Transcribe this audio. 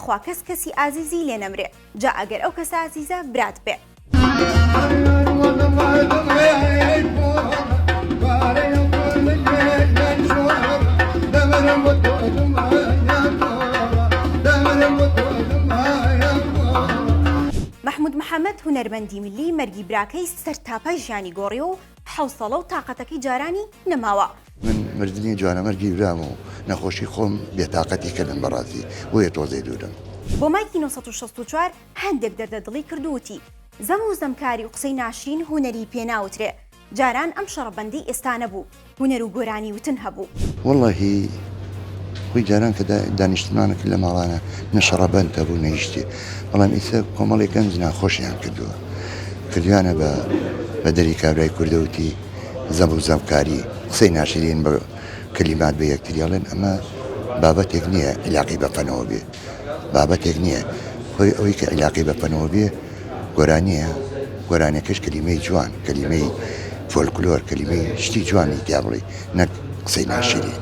بەخوا کەسی ئازیزی لێ نەمرێ جا ئەگەر ئەو کەسە ئازیزە برات بێ. محمود محەممەد هونەرمەندی ملی مەرگی براکەی سەر تاپای ژیانی گۆڕی و حوسەڵە و تااقەتەکەی جارانی نەماوە. من مردنی جوانەمەرگی برام و نەخۆشی خۆم بێتاقەتی کردم بەڕاستی بۆیە تۆزەی دوورم. بۆ مایکی 1964 هەندێک دەردەدڵی کردووتی زەم و زەمکاری و قسەی ناشرین هونەری پێناوترێ جاران ئەم شەڕەبەندی ئێستانە بوو هونەر و گۆرانی وتن هەبوو. وەڵڵاهی خۆی جاران کە دانیشتمانەکە لە ماڵانە نەشەڕەبەند هەبوو نەیشتێ بەڵام ئیسە کۆمەڵی گەنج ناخۆشیان کردووە کردویانە بە دەری کابرای کوردەوتی زەم و زەمکاری قسەی ناشرین بە کەلیمات بە یەکتریاڵێن ئەمە بابەتێک نییە علاقی بە فەنەوە بێ بابەتێک نییە خۆی ئەوەی کە علاقی بە فەنەوە بێ گۆرانیە گۆرانەکەش کەلیمەی جوان کەلیمەی فۆلکلۆر کەلیمەی شتی جوانی تیا بڵێ نەک قسەی ناشرین.